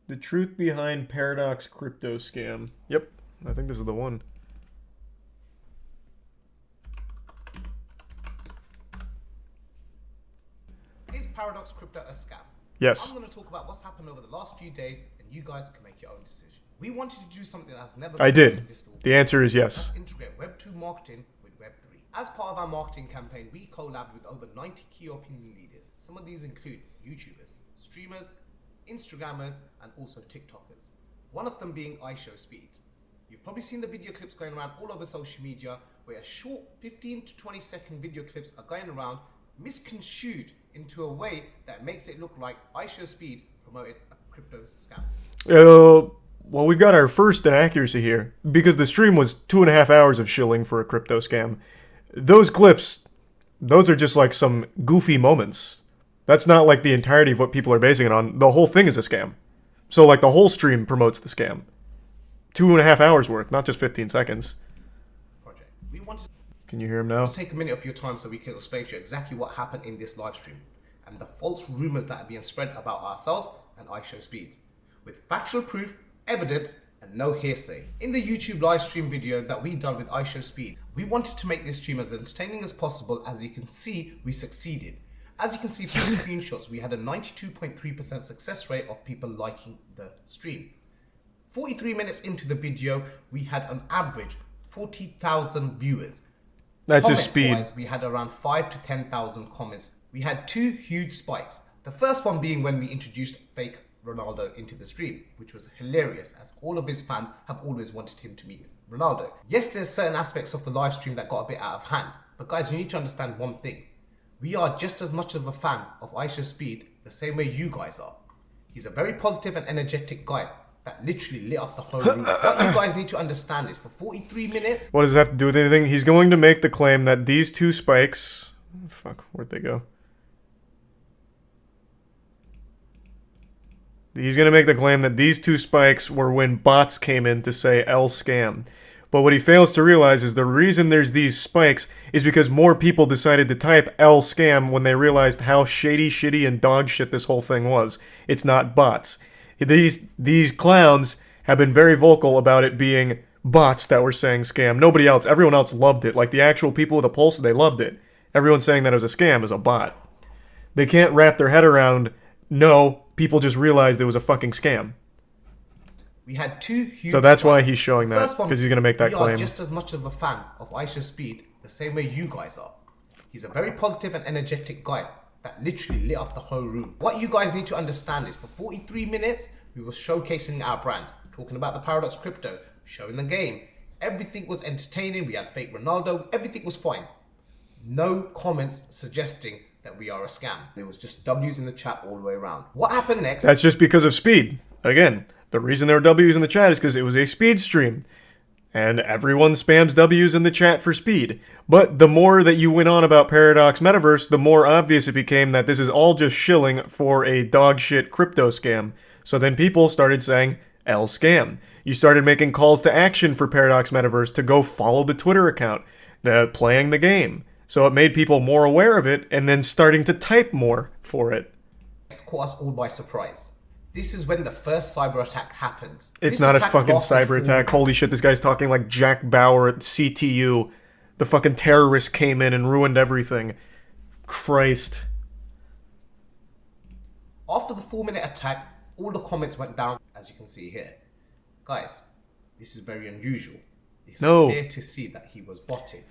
The truth behind Paradox crypto scam. Yep, I think this is the one. Is Paradox Crypto a scam? Yes. I'm going to talk about what's happened over the last few days, and you guys can make your own decision. We wanted to do something that has never been I done in did. this field. The answer is yes. Integrate Web 2 marketing with Web 3. As part of our marketing campaign, we collabed with over 90 key opinion leaders. Some of these include YouTubers, streamers, Instagrammers, and also TikTokers. One of them being iShowSpeed. You've probably seen the video clips going around all over social media where short 15 to 20 second video clips are going around misconstrued into a way that makes it look like iShowSpeed promoted a crypto scam. Well, we've got our first inaccuracy here, because the stream was 2.5 hours of shilling for a crypto scam. Those clips, those are just like some goofy moments. That's not like the entirety of what people are basing it on. The whole thing is a scam. So like the whole stream promotes the scam. 2.5 hours worth, not just 15 seconds. Project. We wanted Can you hear him now? to take a minute of your time so we can explain to you exactly what happened in this live stream and the false rumors that are being spread about ourselves and iShowSpeed, with factual proof, evidence, and no hearsay. In the YouTube live stream video that we done with iShowSpeed, we wanted to make this stream as entertaining as possible. As you can see, we succeeded. As you can see from the screenshots, we had a 92.3% success rate of people liking the stream. 43 minutes into the video, we had an average 40,000 viewers. That's his speed. Comments-wise, we had around 5 to 10,000 comments. We had two huge spikes. The first one being when we introduced fake Ronaldo into the stream, which was hilarious as all of his fans have always wanted him to meet Ronaldo. Yes, there's certain aspects of the live stream that got a bit out of hand, but guys, you need to understand one thing. We are just as much of a fan of iShowSpeed the same way you guys are. He's a very positive and energetic guy that literally lit up the whole room. What you guys need to understand is for 43 minutes... What does it have to do with anything? He's going to make the claim that these two spikes... Fuck, where'd they go? He's going to make the claim that these two spikes were when bots came in to say L scam. But what he fails to realize is the reason there's these spikes is because more people decided to type L scam when they realized how shady, shitty, and dog shit this whole thing was. It's not bots. These clowns have been very vocal about it being bots that were saying scam. Nobody else, everyone else loved it. Like the actual people with a pulse, they loved it. Everyone saying that it was a scam is a bot. They can't wrap their head around, no, people just realized it was a fucking scam. We had two huge... So that's why spikes. he's showing The that, first one, because he's going to make that we claim. are just as much of a fan of iShowSpeed the same way you guys are. He's a very positive and energetic guy that literally lit up the whole room. What you guys need to understand is for 43 minutes, we were showcasing our brand, talking about the Paradox Crypto, showing the game. Everything was entertaining. We had fake Ronaldo. Everything was fine. No comments suggesting that we are a scam. There was just W's in the chat all the way around. What happened next? That's just because of speed. Again, the reason there are W's in the chat is because it was a speed stream. And everyone spams W's in the chat for speed. But the more that you went on about Paradox Metaverse, the more obvious it became that this is all just shilling for a dogshit crypto scam. So then people started saying, L scam. You started making calls to action for Paradox Metaverse to go follow the Twitter account, playing the game. So it made people more aware of it and then starting to type more for it. This caught us all by surprise. This is when the first cyber attack happened. It's This not a attack fucking lasted cyber 4 attack. minutes. Holy shit, this guy's talking like Jack Bauer at CTU. The fucking terrorists came in and ruined everything. Christ. After the 4-minute attack, all the comments went down, as you can see here. Guys, this is very unusual. It's clear to see that he was botted.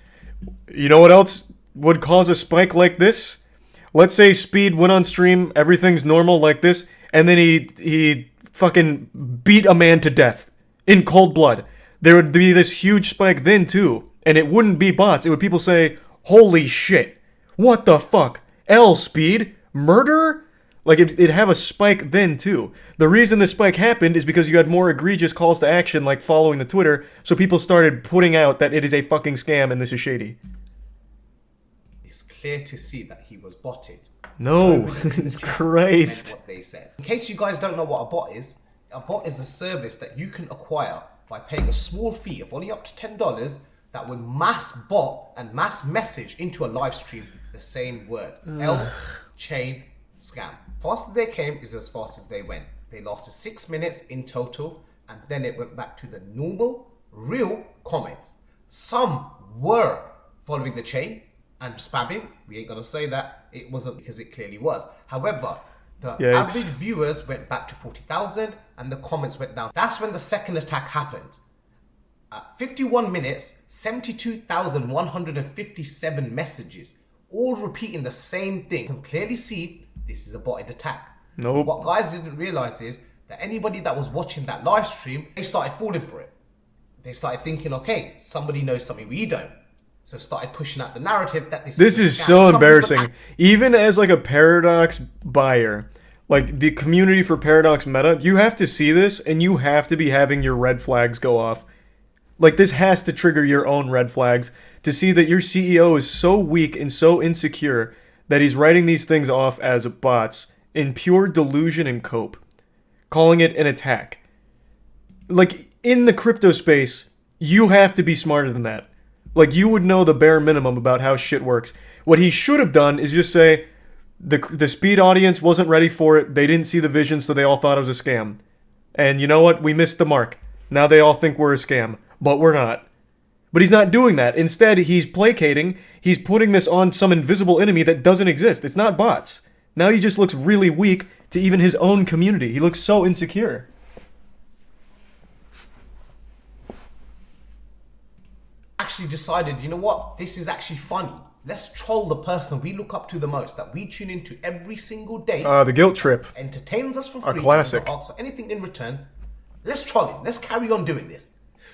You know what else would cause a spike like this? Let's say Speed went on stream, everything's normal like this, and then he fucking beat a man to death in cold blood. There would be this huge spike then too, and it wouldn't be bots. It would people say, holy shit, what the fuck? L Speed? Murder? Like, it'd have a spike then, too. The reason the spike happened is because you had more egregious calls to action, like following the Twitter, so people started putting out that it is a fucking scam and this is shady. It's clear to see that he was botted. No, Nobody in the chat Christ. meant what they said. In case you guys don't know what a bot is a service that you can acquire by paying a small fee of only up to $10 that would mass bot and mass message into a live stream the same word. L chain scam. Fast as they came is as fast as they went. They lasted 6 minutes in total, and then it went back to the normal, real comments. Some were following the chain and spamming. We ain't gonna say that it wasn't, because it clearly was. However, the average viewers went back to 40,000 and the comments went down. That's when the second attack happened. At 51 minutes, 72,157 messages, all repeating the same thing. You can clearly see this is a botted attack. Nope. What guys didn't realize is that anybody that was watching that live stream, they started falling for it. They started thinking, okay, somebody knows something we don't. So started pushing out the narrative that this is so embarrassing. Even as like a Paradox buyer, like the community for Paradox meta, you have to see this and you have to be having your red flags go off. Like, this has to trigger your own red flags to see that your CEO is so weak and so insecure that he's writing these things off as bots in pure delusion and cope, calling it an attack. Like, in the crypto space, you have to be smarter than that. Like, you would know the bare minimum about how shit works. What he should have done is just say, the speed audience wasn't ready for it, they didn't see the vision, so they all thought it was a scam. And you know what? We missed the mark. Now they all think we're a scam. But we're not. But he's not doing that. Instead, he's placating. He's putting this on some invisible enemy that doesn't exist. It's not bots. Now he just looks really weak to even his own community. He looks so insecure. Actually decided, you know what? This is actually funny. Let's troll the person we look up to the most, that we tune into every single day. The guilt trip. Entertains us for free. A classic. Doesn't ask for anything in return. Let's troll him. Let's carry on doing this.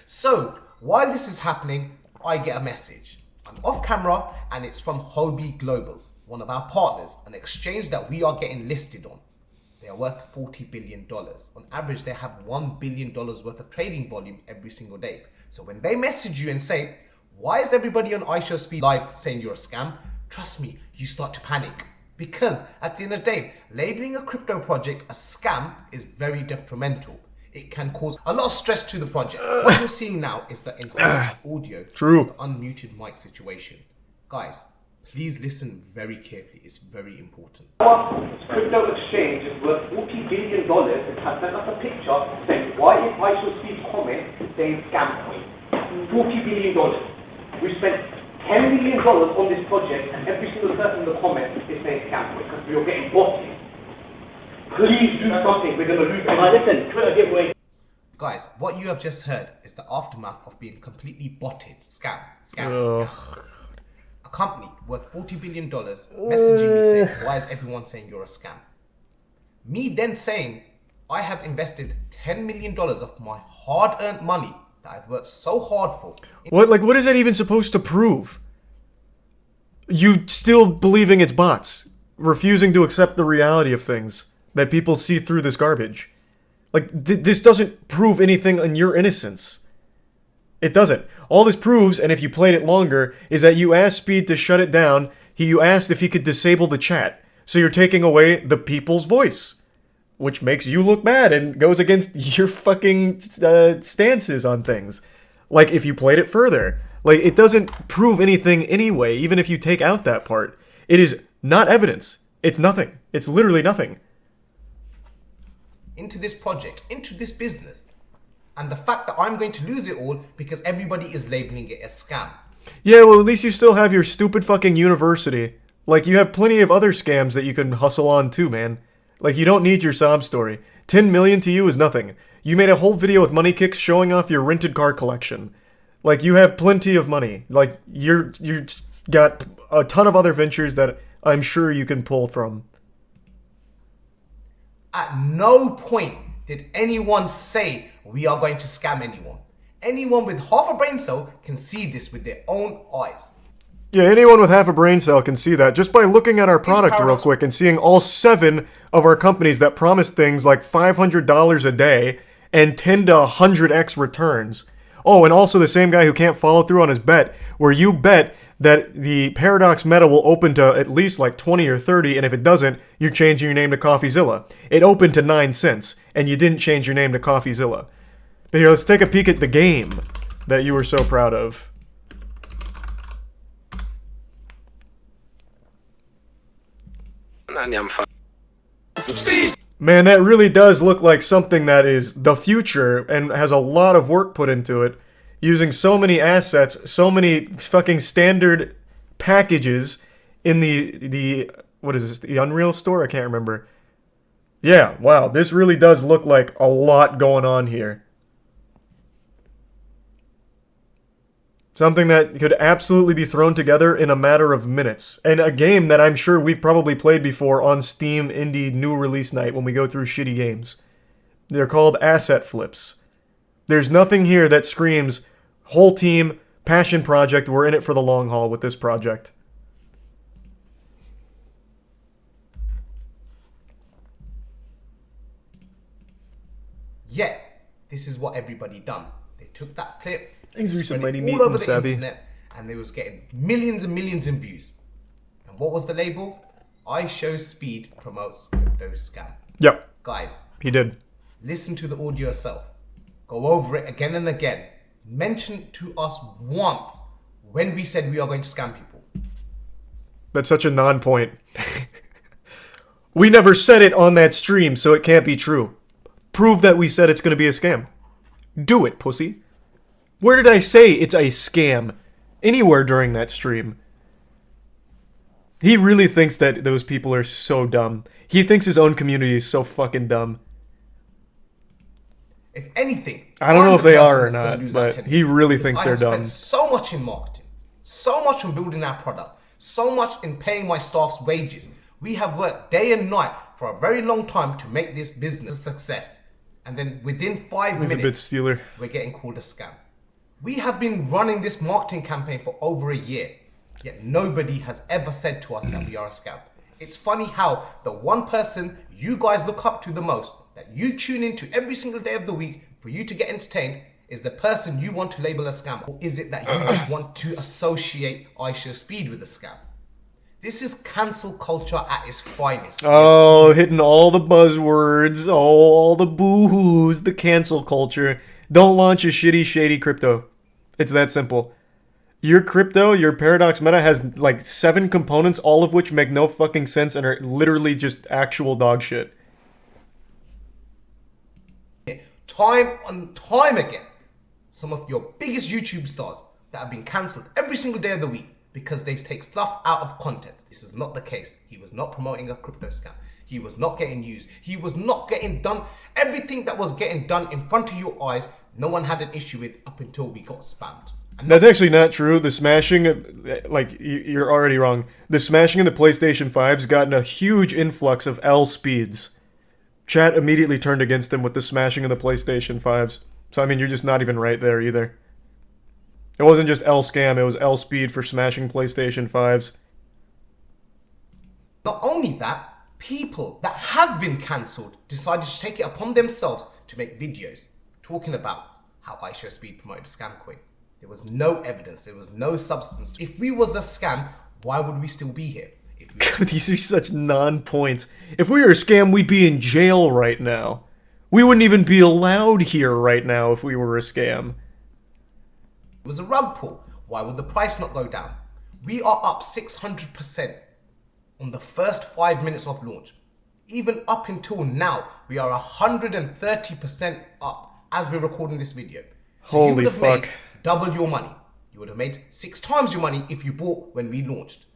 So, while this is happening, I get a message. I'm off camera and it's from Hobie Global, one of our partners, an exchange that we are getting listed on. They are worth $40 billion. On average, they have $1 billion worth of trading volume every single day. So when they message you and say, why is everybody on iShowSpeed Live saying you're a scam? Trust me, you start to panic. Because at the end of the day, labeling a crypto project a scam is very detrimental. It can cause a lot of stress to the project. What you're seeing now is the enhanced audio, True. The unmuted mic situation. Guys, please listen very carefully. It's very important. Our crypto exchange is worth $40 billion and has sent us a picture saying, why is iShowSpeed comment saying scam coin? $40 billion. We spent $10 million on this project and every single person in the comment is saying scam coin because we are getting botted. Please do something, we're going to lose it. Listen, Twitter giveaway. Guys, what you have just heard is the aftermath of being completely botted. Scam. A company worth $40 billion messaging me saying, why is everyone saying you're a scam? Me then saying, I have invested $10 million of my hard-earned money that I've worked so hard for. What is that even supposed to prove? You still believing it's bots, refusing to accept the reality of things, that people see through this garbage. Like, this doesn't prove anything on your innocence. It doesn't. All this proves, and if you played it longer, is that you asked Speed to shut it down, you asked if he could disable the chat, so you're taking away the people's voice. Which makes you look bad and goes against your fucking stances on things. Like, if you played it further. Like, it doesn't prove anything anyway, even if you take out that part. It is not evidence. It's nothing. It's literally nothing. Into this project, into this business. And the fact that I'm going to lose it all because everybody is labeling it a scam. Yeah, well, at least you still have your stupid fucking university. Like, you have plenty of other scams that you can hustle on too, man. Like, you don't need your sob story. 10 million to you is nothing. You made a whole video with money kicks showing off your rented car collection. Like, you have plenty of money. Like, you're got a ton of other ventures that I'm sure you can pull from. At no point did anyone say we are going to scam anyone. Anyone with half a brain cell can see this with their own eyes. Yeah, anyone with half a brain cell can see that just by looking at our product real quick and seeing all 7 of our companies that promise things like $500 a day and 10 to 100x returns. Oh, and also the same guy who can't follow through on his bet, where you bet that the Paradox meta will open to at least like 20 or 30, and if it doesn't, you're changing your name to CoffeeZilla. It opened to 9 cents, and you didn't change your name to CoffeeZilla. But here, let's take a peek at the game that you were so proud of. Man, that really does look like something that is the future and has a lot of work put into it. Using so many assets, so many fucking standard packages in the what is this? The Unreal store? I can't remember. Yeah, wow, this really does look like a lot going on here. Something that could absolutely be thrown together in a matter of minutes. And a game that I'm sure we've probably played before on Steam Indie New Release Night when we go through shitty games. They're called asset flips. There's nothing here that screams, whole team, passion project, we're in it for the long haul with this project. Yet, this is what everybody done. They took that clip, Thanks for some spread mighty it meat all over and the savvy. internet, and they was getting millions and millions in views. And what was the label? iShowSpeed promotes crypto scam. Yep, Guys, he did. listen to the audio yourself. Go over it again and again. Mention to us once when we said we are going to scam people. That's such a non-point. We never said it on that stream, so it can't be true. Prove that we said it's going to be a scam. Do it, pussy. Where did I say it's a scam? Anywhere during that stream. He really thinks that those people are so dumb. He thinks his own community is so fucking dumb. If anything, I don't know I'm if the they person are or that's gonna not, lose but identity. he really Because thinks I they're have dumb. spent so much in marketing, so much on building our product, so much in paying my staff's wages. We have worked day and night for a very long time to make this business a success. And then within 5 He's a bit minutes, stealer. we're getting called a scam. We have been running this marketing campaign for over a year, yet nobody has ever said to us that we are a scam. It's funny how the one person you guys look up to the most, that you tune into every single day of the week for you to get entertained, is the person you want to label a scam. Or is it that you just want to associate iShowSpeed with a scam? This is cancel culture at its finest. Oh, hitting all the buzzwords, all the boo-hoos, the cancel culture. Don't launch a shitty, shady crypto. It's that simple. Your crypto, your Paradox Meta has like 7 components, all of which make no fucking sense and are literally just actual dog shit. Time and time again, some of your biggest YouTube stars that have been cancelled every single day of the week because they take stuff out of content. This is not the case. He was not promoting a crypto scam. He was not getting used. He was not getting done. Everything that was getting done in front of your eyes, no one had an issue with up until we got spammed. That's actually not true. The smashing, you're already wrong. The smashing of the PlayStation 5's gotten a huge influx of L speeds. Chat immediately turned against him with the smashing of the PlayStation 5s. So, I mean, you're just not even right there either. It wasn't just L scam, it was L speed for smashing PlayStation 5s. Not only that, people that have been cancelled decided to take it upon themselves to make videos talking about how iShowSpeed promoted a scam coin. There was no evidence, there was no substance. If we was a scam, why would we still be here? These are such non-points. If we were a scam, we'd be in jail right now. We wouldn't even be allowed here right now if we were a scam. It was a rug pull. Why would the price not go down? We are up 600% on the first 5 minutes of launch. Even up until now, we are 130% up as we're recording this video. So you Holy would have fuck. made double your money. You would have made 6 times your money if you bought when we launched.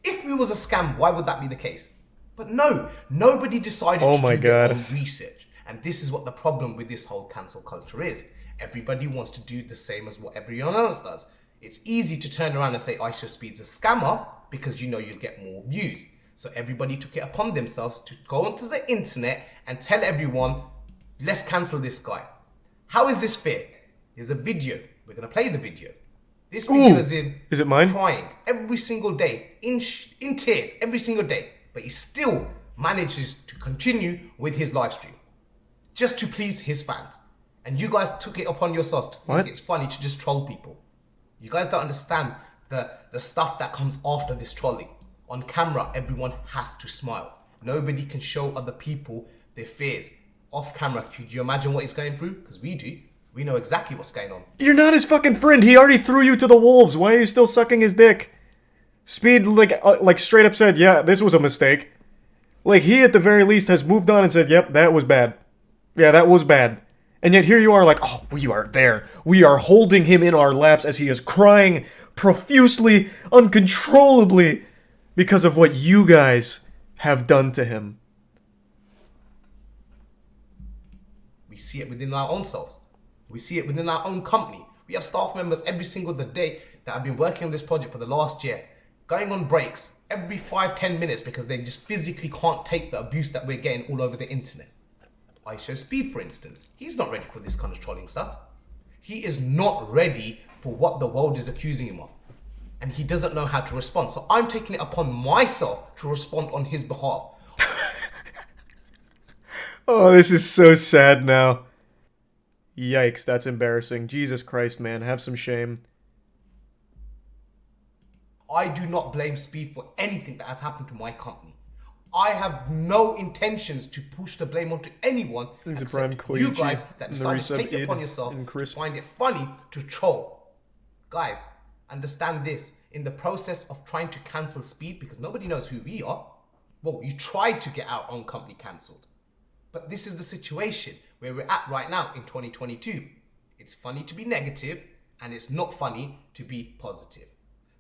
If we was a scam, why would that be the case? But no, nobody decided Oh to my do their God. own research. And this is what the problem with this whole cancel culture is. Everybody wants to do the same as what everyone else does. It's easy to turn around and say iShowSpeed's a scammer because you know you'll get more views. So everybody took it upon themselves to go onto the internet and tell everyone, let's cancel this guy. How is this fair? There's a video. We're going to play the video. This video is him Is it mine? crying every single day, in tears every single day. But he still manages to continue with his live stream. Just to please his fans. And you guys took it upon yourselves to think What? it's funny to just troll people. You guys don't understand the stuff that comes after this trolling. On camera, everyone has to smile. Nobody can show other people their fears. Off camera, could you imagine what he's going through? Because we do. We know exactly what's going on. You're not his fucking friend. He already threw you to the wolves. Why are you still sucking his dick? Speed, like straight up said, yeah, this was a mistake. Like, he at the very least has moved on and said, yep, that was bad. Yeah, that was bad. And yet here you are like, oh, we are there. We are holding him in our laps as he is crying profusely, uncontrollably, because of what you guys have done to him. We see it within our own selves. We see it within our own company. We have staff members every single day that have been working on this project for the last year, going on breaks every 5-10 minutes because they just physically can't take the abuse that we're getting all over the internet. I show Speed, for instance. He's not ready for this kind of trolling stuff. He is not ready for what the world is accusing him of. And he doesn't know how to respond. So I'm taking it upon myself to respond on his behalf. Oh, this is so sad now. Yikes, that's embarrassing. Jesus Christ, man, have some shame. I do not blame Speed for anything that has happened to my company. I have no intentions to push the blame onto anyone except you guys that decided to take it upon yourself to find it funny to troll. Guys, understand this. In the process of trying to cancel Speed, because nobody knows who we are, well, you tried to get our own company cancelled. But this is the situation where we're at right now in 2022. It's funny to be negative, and it's not funny to be positive.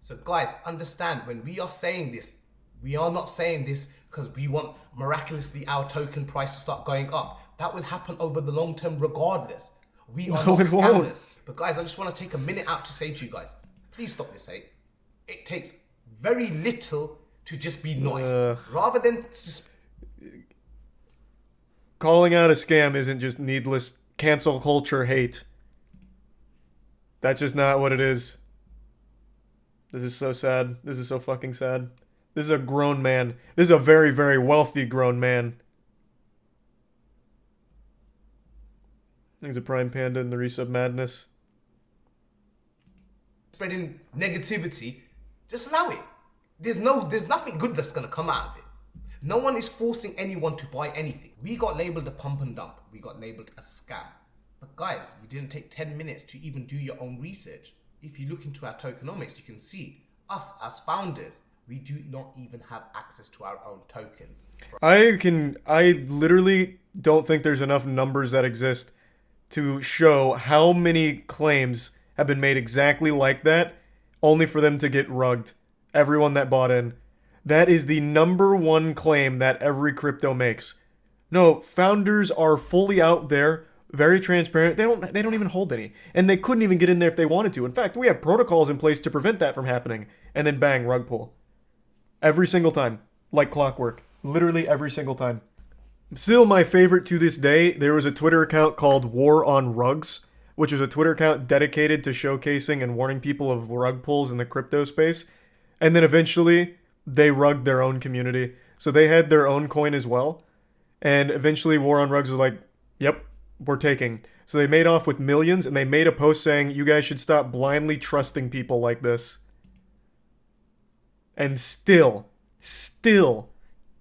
So guys, understand, when we are saying this, we are not saying this because we want miraculously our token price to start going up. That will happen over the long term regardless. We are not scammers. But guys, I just want to take a minute out to say to you guys, please stop this hate. It takes very little to just be nice. Rather than just... Calling out a scam isn't just needless cancel culture hate. That's just not what it is. This is so sad. This is so fucking sad. This is a grown man. This is a very, very wealthy grown man. He's a prime panda in the resub madness. Spreading negativity, just allow it. There's nothing good that's gonna come out of it. No one is forcing anyone to buy anything. We got labeled a pump and dump. We got labeled a scam. But guys, you didn't take 10 minutes to even do your own research. If you look into our tokenomics, you can see us as founders, we do not even have access to our own tokens. I literally don't think there's enough numbers that exist to show how many claims have been made exactly like that, only for them to get rugged. Everyone that bought in. That is the number one claim that every crypto makes. No, founders are fully out there, very transparent. They don't even hold any. And they couldn't even get in there if they wanted to. In fact, we have protocols in place to prevent that from happening. And then bang, rug pull. Every single time. Like clockwork. Literally every single time. Still my favorite to this day, there was a Twitter account called War on Rugs, which was a Twitter account dedicated to showcasing and warning people of rug pulls in the crypto space. And then eventually, they rugged their own community. So they had their own coin as well. And eventually War on Rugs was like, yep, we're taking. So they made off with millions, and they made a post saying, you guys should stop blindly trusting people like this. And still,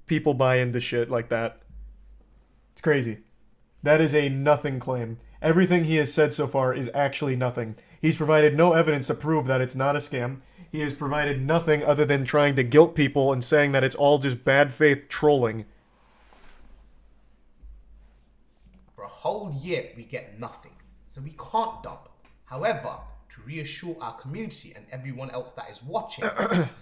people buy into shit like that. It's crazy. That is a nothing claim. Everything he has said so far is actually nothing. He's provided no evidence to prove that it's not a scam. He has provided nothing other than trying to guilt people and saying that it's all just bad faith trolling. For a whole year, we get nothing. So we can't dump. However, to reassure our community and everyone else that is watching,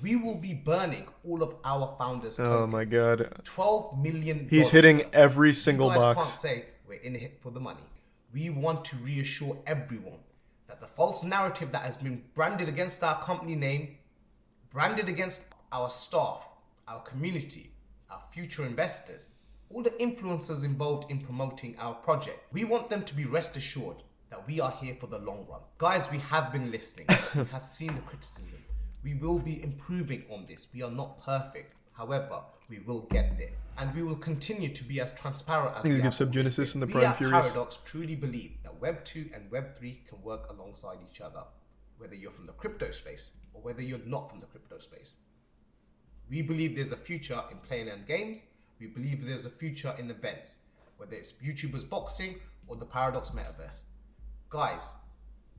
we will be burning all of our founders' tokens. Oh my god. $12 million. He's hitting every single box. You guys box. Can't say we're in it for the money. We want to reassure everyone that the false narrative that has been branded against our company name, branded against our staff, our community, our future investors, all the influencers involved in promoting our project, we want them to be rest assured that we are here for the long run. Guys, we have been listening. We have seen the criticism. We will be improving on this. We are not perfect. However, we will get there. And we will continue to be as transparent as we give Subgenesis and the Prime Furious. We at Paradox truly believe that Web 2 and Web 3 can work alongside each other, whether you're from the crypto space or whether you're not from the crypto space. We believe there's a future in playing and games. We believe there's a future in events, whether it's YouTubers boxing or the Paradox metaverse. Guys,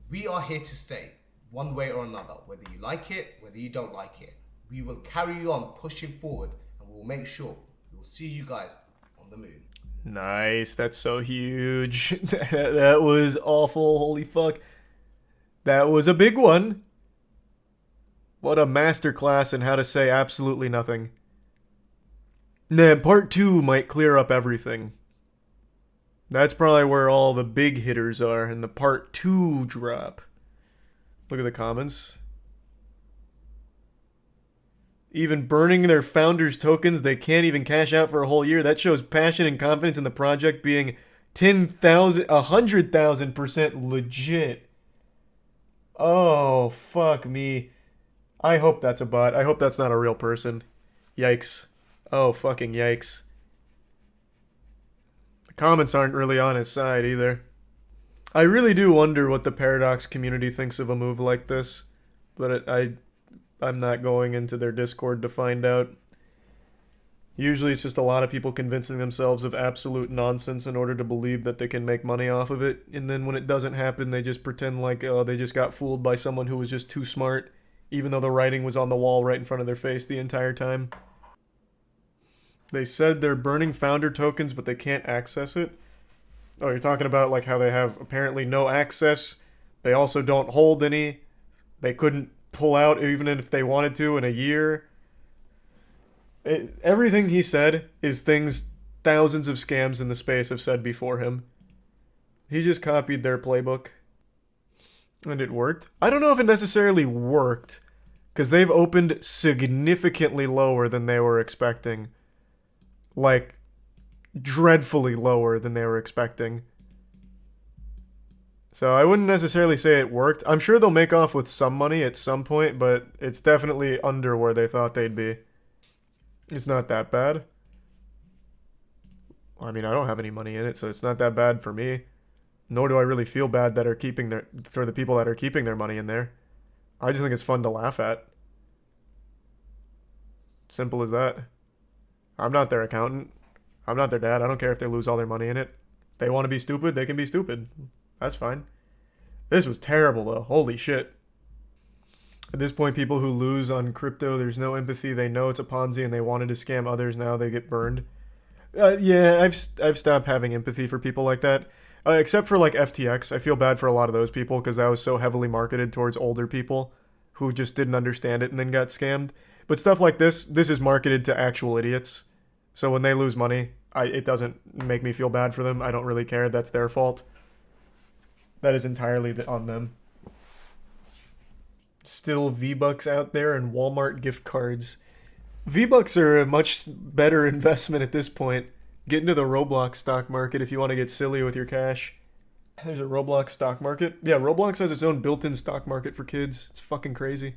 we are here to stay one way or another, whether you like it, whether you don't like it. We will carry on pushing forward, and we will make sure we will We'll see you guys on the moon. Nice. That's so huge. That was awful. Holy fuck. That was a big one. What a masterclass in how to say absolutely nothing. Nah, part 2 might clear up everything. That's probably where all the big hitters are in the part 2 drop. Look at the comments. Even burning their founders' tokens, they can't even cash out for a whole year. That shows passion and confidence in the project being 10,000, 100,000% legit. Oh, fuck me. I hope that's a bot. I hope that's not a real person. Yikes. Oh, fucking yikes. The comments aren't really on his side either. I really do wonder what the Paradox community thinks of a move like this, but I'm not going into their Discord to find out. Usually it's just a lot of people convincing themselves of absolute nonsense in order to believe that they can make money off of it, and then when it doesn't happen, they just pretend like, oh, they just got fooled by someone who was just too smart, even though the writing was on the wall right in front of their face the entire time. They said they're burning founder tokens, but they can't access it. Oh, you're talking about like how they have apparently no access. They also don't hold any. They couldn't pull out even if they wanted to in a year. Everything he said is things thousands of scams in the space have said before him. He just copied their playbook. And it worked. I don't know if it necessarily worked, because they've opened significantly lower than they were expecting. Like, dreadfully lower than they were expecting. So I wouldn't necessarily say it worked. I'm sure they'll make off with some money at some point, but it's definitely under where they thought they'd be. It's not that bad. I mean, I don't have any money in it, so it's not that bad for me. Nor do I really feel bad that are keeping for the people that are keeping their money in there. I just think it's fun to laugh at. Simple as that. I'm not their accountant. I'm not their dad. I don't care if they lose all their money in it. They want to be stupid, they can be stupid. That's fine. This was terrible, though. Holy shit. At this point, people who lose on crypto, there's no empathy. They know it's a Ponzi and they wanted to scam others. Now they get burned. Yeah, I've stopped having empathy for people like that. Except for like FTX. I feel bad for a lot of those people because that was so heavily marketed towards older people who just didn't understand it and then got scammed. But stuff like this is marketed to actual idiots. So when they lose money, it doesn't make me feel bad for them. I don't really care. That's their fault. That is entirely on them. Still V-Bucks out there and Walmart gift cards. V-Bucks are a much better investment at this point. Get into the Roblox stock market if you want to get silly with your cash. There's a Roblox stock market. Yeah, Roblox has its own built-in stock market for kids. It's fucking crazy.